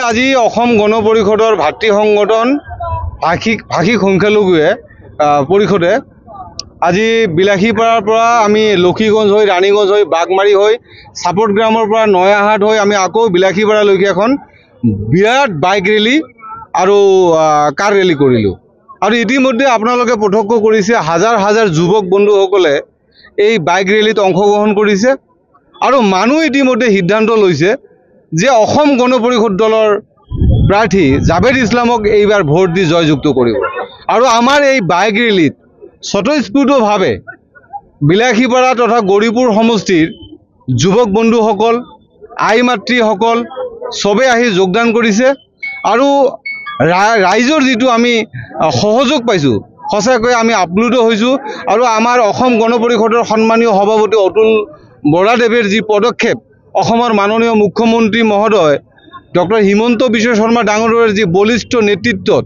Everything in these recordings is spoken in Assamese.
আজি অসম গণ পৰিষদৰ ভাতৃ সংগঠন ভাষিক সংখ্যালঘুৱে পৰিষদে আজি বিলাসীপাৰাৰ পৰা আমি লক্ষীগঞ্জ হৈ ৰাণীগঞ্জ হৈ বাগমাৰী হৈ চাপট গ্ৰামৰ পৰা নয়াহাট হৈ আমি আকৌ বিলাসীপাৰালৈকে এখন বিৰাট বাইক ৰেলী আৰু কাৰ ৰেলী কৰিলোঁ। আৰু ইতিমধ্যে আপোনালোকে প্ৰত্যক্ষ কৰিছে হাজাৰ হাজাৰ যুৱক বন্ধুসকলে এই বাইক ৰেলীত অংশগ্ৰহণ কৰিছে আৰু মানুহ ইতিমধ্যে সিদ্ধান্ত লৈছে যে অসম গণ পৰিষদ দলৰ প্ৰাৰ্থী জাভেদ ইছলামক এইবাৰ ভোট দি জয়যুক্ত কৰিব। আৰু আমাৰ এই বাইক ৰেলীত স্বতঃস্ফূৰ্তভাৱে বিলাসীপাৰা তথা গৌৰীপুৰ সমষ্টিৰ যুৱক বন্ধুসকল আই মাতৃসকল চবে আহি যোগদান কৰিছে আৰু ৰাইজৰ যিটো আমি সহযোগ পাইছোঁ সঁচাকৈ আমি আপ্লুত হৈছোঁ। আৰু আমাৰ অসম গণ পৰিষদৰ সন্মানীয় সভাপতি অতুল বৰাদেৱে যি পদক্ষেপ অসমৰ মাননীয় মুখ্যমন্ত্ৰী মহোদয় ডক্টৰ হিমন্ত বিশ্ব শৰ্মা ডাঙৰীয়াৰ যি বলিষ্ঠ নেতৃত্বত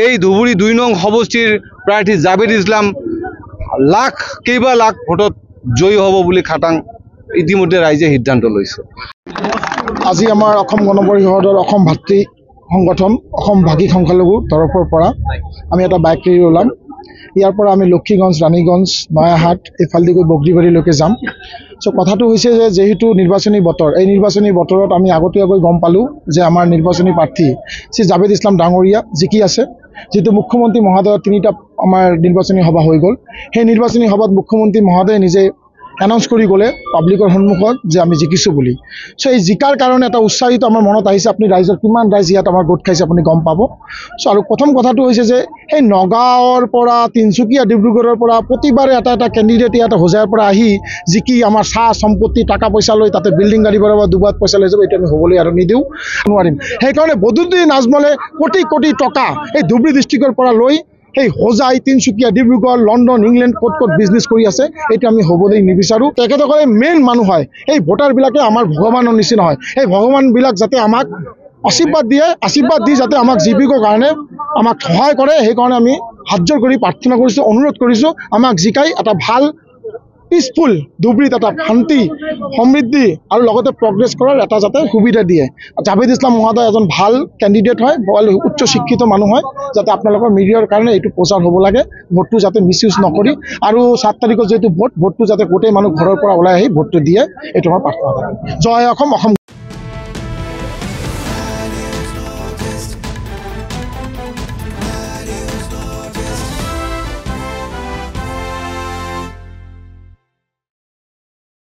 এই ধুবুৰী ২ নং সমষ্টিৰ প্ৰাৰ্থী জাভেদ ইছলাম কেইবা লাখ ভোটত জয়ী হ'ব বুলি খাটাং ইতিমধ্যে ৰাইজে সিদ্ধান্ত লৈছে। আজি আমাৰ অসম গণ পৰিষদৰ অসম ভাতৃ সংগঠন অসম ভাষিক সংখ্যালঘুৰ তৰফৰ পৰা আমি এটা বাইক ৰেলী ওলাম। ইয়াৰ পৰা আমি লক্ষীগঞ্জ ৰাণীগঞ্জ নয়াহাট এইফালেদি গৈ বগৰীবাৰীলৈকে যাম। কথাটো হৈছে যে যেহেতু নিৰ্বাচনী বতৰ, এই নিৰ্বাচনী বতৰত আমি আগতীয়াকৈ গম পালোঁ যে আমাৰ নিৰ্বাচনী প্ৰাৰ্থী শ্ৰী জাভেদ ইছলাম ডাঙৰীয়া জিকি আছে। যিটো মুখ্যমন্ত্ৰী মহোদয়ৰ ৩টা আমাৰ নিৰ্বাচনী সভা হৈ গ'ল। সেই নিৰ্বাচনী সভাত মুখ্যমন্ত্ৰী মহোদয়ে নিজে এনাউন্স কৰি গ'লে পাব্লিকৰ সন্মুখত যে আমি জিকিছোঁ বুলি। এই জিকাৰ কাৰণে এটা উৎসাহিত আমাৰ মনত আহিছে। আপুনি ৰাইজৰ কিমান ৰাইজ ইয়াত আমাৰ গোট খাইছে আপুনি গম পাব। আৰু প্ৰথম কথাটো হৈছে যে সেই নগাঁৱৰ পৰা তিনিচুকীয়া ডিব্ৰুগড়ৰ পৰা প্ৰতিবাৰে এটা কেণ্ডিডেট ইয়াত হোজাইৰ পৰা আহি জিকি আমাৰ চাহ সম্পত্তি টকা পইচা লৈ তাতে বিল্ডিং গাড়ী বনাব দুবাত পইচা লৈ যাব, এইটো আমি হ'বলৈ আৰু নিদিওঁ নোৱাৰিম। সেইকাৰণে বদৰুদ্দিন আজমলে কোটি কোটি টকা এই ধুবুৰী ডিষ্ট্ৰিক্টৰ পৰা লৈ সেই হোজাই তিনিচুকীয়া ডিব্ৰুগড় লণ্ডন ইংলেণ্ড ক'ত বিজনেছ কৰি আছে, এইটো আমি হ'বলৈ নিবিচাৰোঁ। তেখেতসকলে মেইন মানুহ হয়, এই ভোটাৰবিলাকে আমাৰ ভগৱানৰ নিচিনা হয়। এই ভগৱানবিলাক যাতে আমাক আশীৰ্বাদ দিয়ে, আশীৰ্বাদ দি যাতে আমাক জীৱিকৰ কাৰণে আমাক সহায় কৰে, সেইকাৰণে আমি হাত জোৰ কৰি প্ৰাৰ্থনা কৰিছোঁ, অনুৰোধ কৰিছোঁ আমাক জিকাই এটা ভাল পিচফুল ধুবুৰীত এটা শান্তি সমৃদ্ধি আৰু লগতে প্ৰগ্ৰেছ কৰাৰ এটা যাতে সুবিধা দিয়ে। জাভেদ ইছলাম মহোদয় এজন ভাল কেণ্ডিডেট হয়, উচ্চ শিক্ষিত মানুহ হয়, যাতে আপোনালোকৰ মিডিয়াৰ কাৰণে এইটো প্ৰচাৰ হ'ব লাগে। ভোটটো যাতে মিছ ইউজ নকৰি আৰু 7 তাৰিখত যিহেতু ভোটটো যাতে গোটেই মানুহ ঘৰৰ পৰা ওলাই আহি ভোটটো দিয়ে, এইটো আমাৰ প্ৰাৰ্থনা। জয় অসম।